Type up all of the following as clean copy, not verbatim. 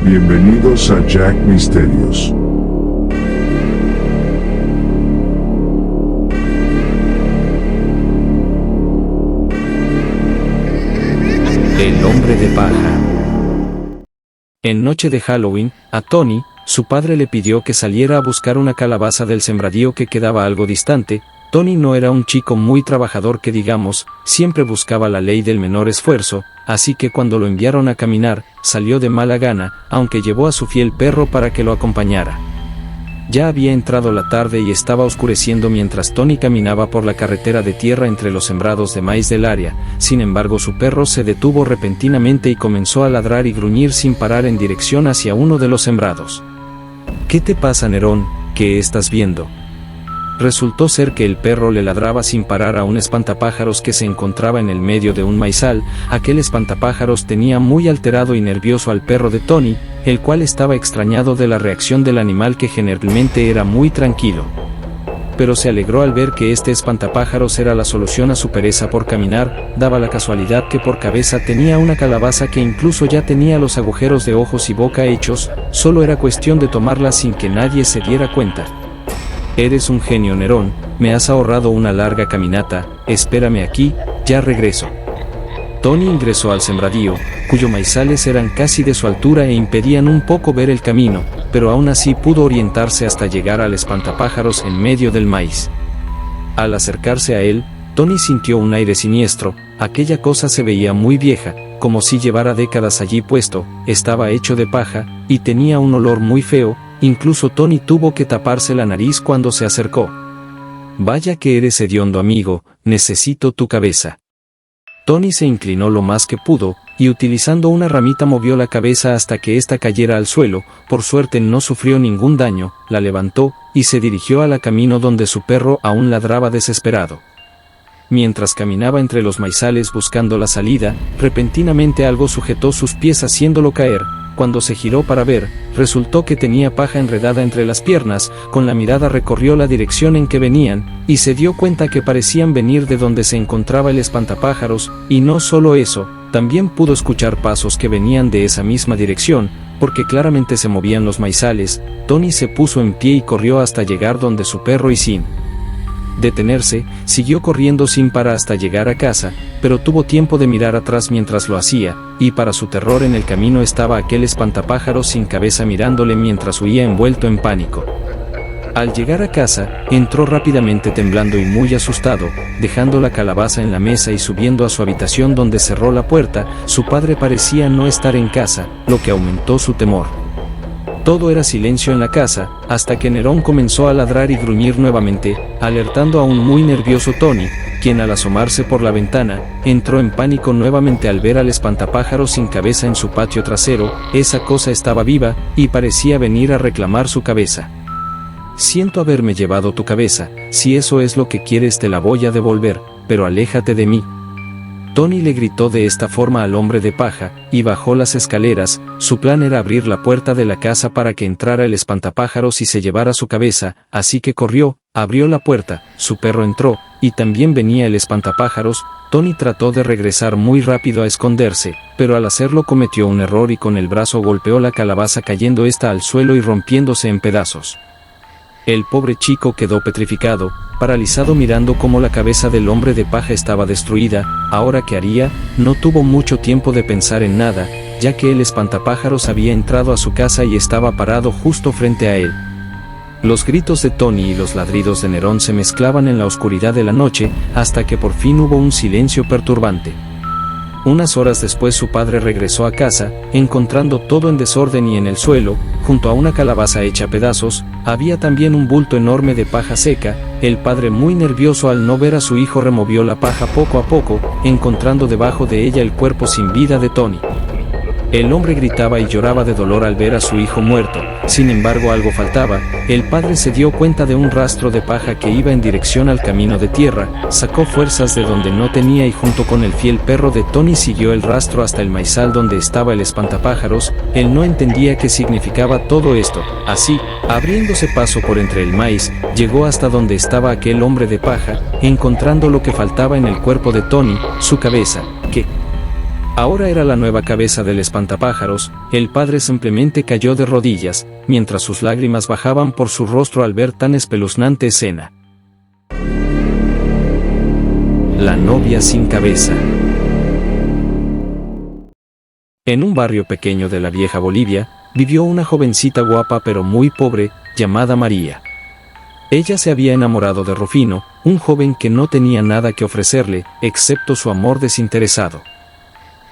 Bienvenidos a Jack Misterios. El hombre de paja. En noche de Halloween, a Tony, su padre le pidió que saliera a buscar una calabaza del sembradío que quedaba algo distante. Tony no era un chico muy trabajador que digamos, siempre buscaba la ley del menor esfuerzo, así que cuando lo enviaron a caminar, salió de mala gana, aunque llevó a su fiel perro para que lo acompañara. Ya había entrado la tarde y estaba oscureciendo mientras Tony caminaba por la carretera de tierra entre los sembrados de maíz del área. Sin embargo, su perro se detuvo repentinamente y comenzó a ladrar y gruñir sin parar en dirección hacia uno de los sembrados. ¿Qué te pasa, Nerón? ¿Qué estás viendo? Resultó ser que el perro le ladraba sin parar a un espantapájaros que se encontraba en el medio de un maizal. Aquel espantapájaros tenía muy alterado y nervioso al perro de Tony, el cual estaba extrañado de la reacción del animal que generalmente era muy tranquilo. Pero se alegró al ver que este espantapájaros era la solución a su pereza por caminar. Daba la casualidad que por cabeza tenía una calabaza que incluso ya tenía los agujeros de ojos y boca hechos, solo era cuestión de tomarla sin que nadie se diera cuenta. Eres un genio, Nerón, me has ahorrado una larga caminata, espérame aquí, ya regreso. Tony ingresó al sembradío, cuyos maizales eran casi de su altura e impedían un poco ver el camino, pero aún así pudo orientarse hasta llegar al espantapájaros en medio del maíz. Al acercarse a él, Tony sintió un aire siniestro. Aquella cosa se veía muy vieja, como si llevara décadas allí puesto, estaba hecho de paja, y tenía un olor muy feo. Incluso Tony tuvo que taparse la nariz cuando se acercó. Vaya que eres hediondo, amigo, necesito tu cabeza. Tony se inclinó lo más que pudo, y utilizando una ramita movió la cabeza hasta que ésta cayera al suelo. Por suerte no sufrió ningún daño, la levantó, y se dirigió al camino donde su perro aún ladraba desesperado. Mientras caminaba entre los maizales buscando la salida, repentinamente algo sujetó sus pies haciéndolo caer. Cuando se giró para ver, resultó que tenía paja enredada entre las piernas. Con la mirada recorrió la dirección en que venían, y se dio cuenta que parecían venir de donde se encontraba el espantapájaros, y no solo eso, también pudo escuchar pasos que venían de esa misma dirección, porque claramente se movían los maizales. Tony se puso en pie y corrió hasta llegar donde su perro y sin detenerse, siguió corriendo sin parar hasta llegar a casa, pero tuvo tiempo de mirar atrás mientras lo hacía, y para su terror en el camino estaba aquel espantapájaros sin cabeza mirándole mientras huía envuelto en pánico. Al llegar a casa, entró rápidamente temblando y muy asustado, dejando la calabaza en la mesa y subiendo a su habitación donde cerró la puerta. Su padre parecía no estar en casa, lo que aumentó su temor. Todo era silencio en la casa, hasta que Nerón comenzó a ladrar y gruñir nuevamente, alertando a un muy nervioso Tony, quien al asomarse por la ventana, entró en pánico nuevamente al ver al espantapájaros sin cabeza en su patio trasero. Esa cosa estaba viva, y parecía venir a reclamar su cabeza. Siento haberme llevado tu cabeza, si eso es lo que quieres te la voy a devolver, pero aléjate de mí. Tony le gritó de esta forma al hombre de paja, y bajó las escaleras. Su plan era abrir la puerta de la casa para que entrara el espantapájaros y se llevara su cabeza, así que corrió, abrió la puerta, su perro entró, y también venía el espantapájaros. Tony trató de regresar muy rápido a esconderse, pero al hacerlo cometió un error y con el brazo golpeó la calabaza cayendo esta al suelo y rompiéndose en pedazos. El pobre chico quedó petrificado, paralizado mirando cómo la cabeza del hombre de paja estaba destruida. ¿Ahora qué haría? No tuvo mucho tiempo de pensar en nada, ya que el espantapájaros había entrado a su casa y estaba parado justo frente a él. Los gritos de Tony y los ladridos de Nerón se mezclaban en la oscuridad de la noche, hasta que por fin hubo un silencio perturbante. Unas horas después su padre regresó a casa, encontrando todo en desorden y en el suelo, junto a una calabaza hecha pedazos, había también un bulto enorme de paja seca. El padre, muy nervioso al no ver a su hijo, removió la paja poco a poco, encontrando debajo de ella el cuerpo sin vida de Tony. El hombre gritaba y lloraba de dolor al ver a su hijo muerto. Sin embargo, algo faltaba. El padre se dio cuenta de un rastro de paja que iba en dirección al camino de tierra, sacó fuerzas de donde no tenía y junto con el fiel perro de Tony siguió el rastro hasta el maizal donde estaba el espantapájaros. Él no entendía qué significaba todo esto. Así, abriéndose paso por entre el maíz, llegó hasta donde estaba aquel hombre de paja, encontrando lo que faltaba en el cuerpo de Tony, su cabeza, que Ahora era la nueva cabeza del espantapájaros. El padre simplemente cayó de rodillas, mientras sus lágrimas bajaban por su rostro al ver tan espeluznante escena. La novia sin cabeza. En un barrio pequeño de la vieja Bolivia, vivió una jovencita guapa pero muy pobre, llamada María. Ella se había enamorado de Rufino, un joven que no tenía nada que ofrecerle, excepto su amor desinteresado.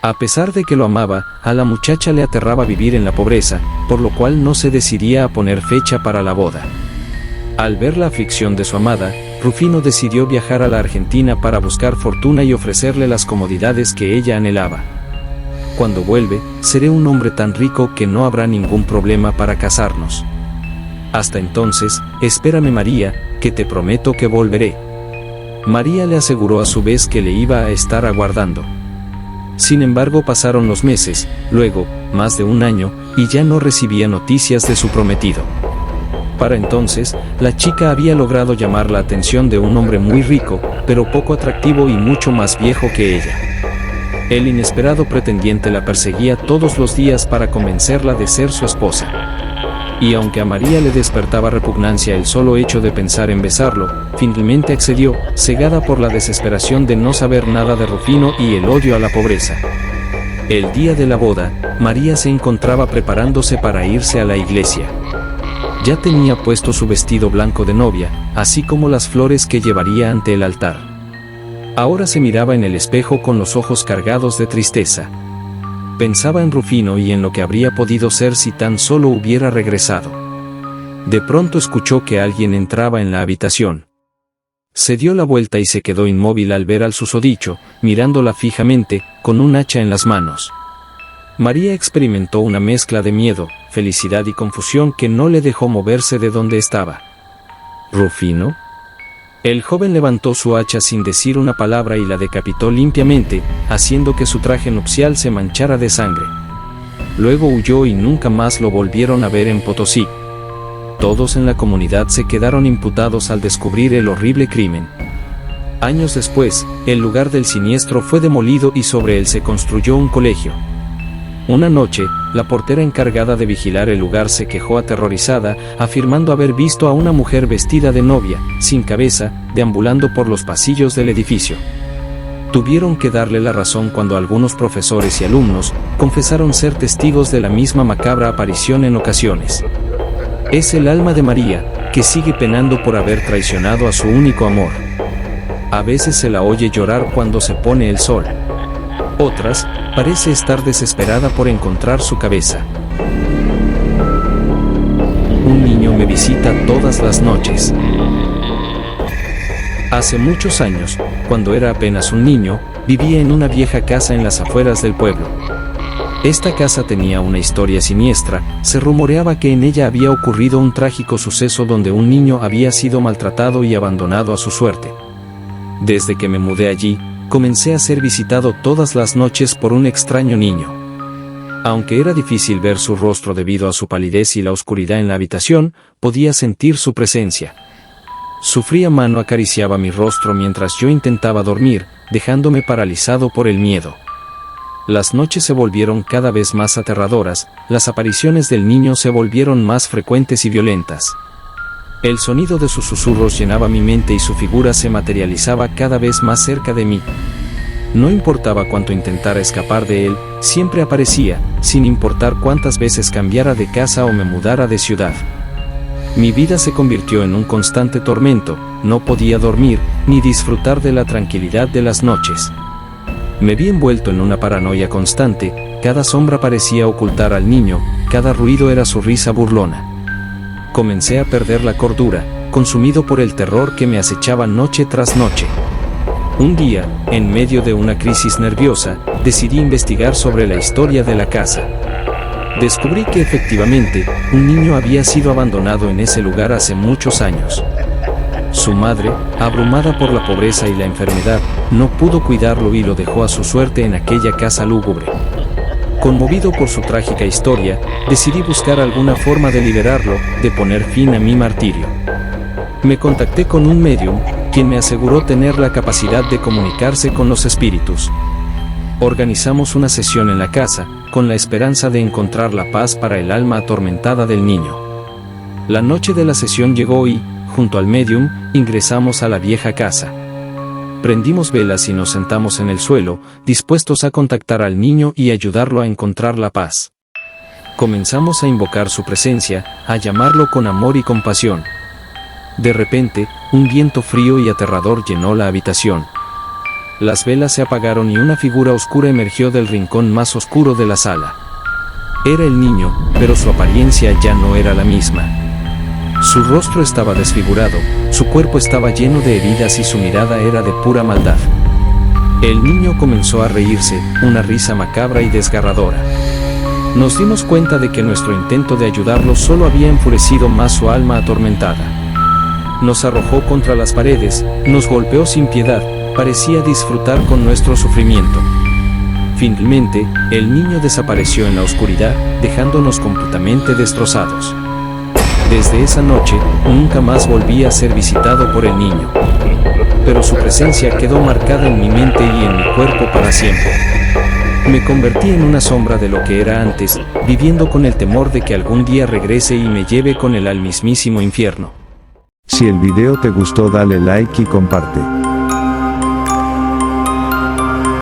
A pesar de que lo amaba, a la muchacha le aterraba vivir en la pobreza, por lo cual no se decidía a poner fecha para la boda. Al ver la aflicción de su amada, Rufino decidió viajar a la Argentina para buscar fortuna y ofrecerle las comodidades que ella anhelaba. Cuando vuelve, seré un hombre tan rico que no habrá ningún problema para casarnos. Hasta entonces, espérame María, que te prometo que volveré. María le aseguró a su vez que le iba a estar aguardando. Sin embargo, pasaron los meses, luego, más de un año, y ya no recibía noticias de su prometido. Para entonces, la chica había logrado llamar la atención de un hombre muy rico, pero poco atractivo y mucho más viejo que ella. El inesperado pretendiente la perseguía todos los días para convencerla de ser su esposa. Y aunque a María le despertaba repugnancia el solo hecho de pensar en besarlo, finalmente accedió, cegada por la desesperación de no saber nada de Rufino y el odio a la pobreza. El día de la boda, María se encontraba preparándose para irse a la iglesia. Ya tenía puesto su vestido blanco de novia, así como las flores que llevaría ante el altar. Ahora se miraba en el espejo con los ojos cargados de tristeza. Pensaba en Rufino y en lo que habría podido ser si tan solo hubiera regresado. De pronto escuchó que alguien entraba en la habitación. Se dio la vuelta y se quedó inmóvil al ver al susodicho, mirándola fijamente, con un hacha en las manos. María experimentó una mezcla de miedo, felicidad y confusión que no le dejó moverse de donde estaba. ¿Rufino? El joven levantó su hacha sin decir una palabra y la decapitó limpiamente, haciendo que su traje nupcial se manchara de sangre. Luego huyó y nunca más lo volvieron a ver en Potosí. Todos en la comunidad se quedaron imputados al descubrir el horrible crimen. Años después, el lugar del siniestro fue demolido y sobre él se construyó un colegio. Una noche, la portera encargada de vigilar el lugar se quejó aterrorizada, afirmando haber visto a una mujer vestida de novia, sin cabeza, deambulando por los pasillos del edificio. Tuvieron que darle la razón cuando algunos profesores y alumnos confesaron ser testigos de la misma macabra aparición en ocasiones. Es el alma de María, que sigue penando por haber traicionado a su único amor. A veces se la oye llorar cuando se pone el sol. Otras, parece estar desesperada por encontrar su cabeza. Un niño me visita todas las noches. Hace muchos años, cuando era apenas un niño, vivía en una vieja casa en las afueras del pueblo. Esta casa tenía una historia siniestra. Se rumoreaba que en ella había ocurrido un trágico suceso donde un niño había sido maltratado y abandonado a su suerte. Desde que me mudé allí, comencé a ser visitado todas las noches por un extraño niño. Aunque era difícil ver su rostro debido a su palidez y la oscuridad en la habitación, podía sentir su presencia. Su fría mano acariciaba mi rostro mientras yo intentaba dormir, dejándome paralizado por el miedo. Las noches se volvieron cada vez más aterradoras, las apariciones del niño se volvieron más frecuentes y violentas. El sonido de sus susurros llenaba mi mente y su figura se materializaba cada vez más cerca de mí. No importaba cuánto intentara escapar de él, siempre aparecía, sin importar cuántas veces cambiara de casa o me mudara de ciudad. Mi vida se convirtió en un constante tormento, no podía dormir, ni disfrutar de la tranquilidad de las noches. Me vi envuelto en una paranoia constante, cada sombra parecía ocultar al niño, cada ruido era su risa burlona. Comencé a perder la cordura, consumido por el terror que me acechaba noche tras noche. Un día, en medio de una crisis nerviosa, decidí investigar sobre la historia de la casa. Descubrí que efectivamente, un niño había sido abandonado en ese lugar hace muchos años. Su madre, abrumada por la pobreza y la enfermedad, no pudo cuidarlo y lo dejó a su suerte en aquella casa lúgubre. Conmovido por su trágica historia, decidí buscar alguna forma de liberarlo, de poner fin a mi martirio. Me contacté con un médium, quien me aseguró tener la capacidad de comunicarse con los espíritus. Organizamos una sesión en la casa, con la esperanza de encontrar la paz para el alma atormentada del niño. La noche de la sesión llegó y, junto al medium, ingresamos a la vieja casa. Prendimos velas y nos sentamos en el suelo, dispuestos a contactar al niño y ayudarlo a encontrar la paz. Comenzamos a invocar su presencia, a llamarlo con amor y compasión. De repente, un viento frío y aterrador llenó la habitación. Las velas se apagaron y una figura oscura emergió del rincón más oscuro de la sala. Era el niño, pero su apariencia ya no era la misma. Su rostro estaba desfigurado, su cuerpo estaba lleno de heridas y su mirada era de pura maldad. El niño comenzó a reírse, una risa macabra y desgarradora. Nos dimos cuenta de que nuestro intento de ayudarlo solo había enfurecido más su alma atormentada. Nos arrojó contra las paredes, nos golpeó sin piedad, parecía disfrutar con nuestro sufrimiento. Finalmente, el niño desapareció en la oscuridad, dejándonos completamente destrozados. Desde esa noche, nunca más volví a ser visitado por el niño. Pero su presencia quedó marcada en mi mente y en mi cuerpo para siempre. Me convertí en una sombra de lo que era antes, viviendo con el temor de que algún día regrese y me lleve con él al mismísimo infierno. Si el video te gustó, dale like y comparte.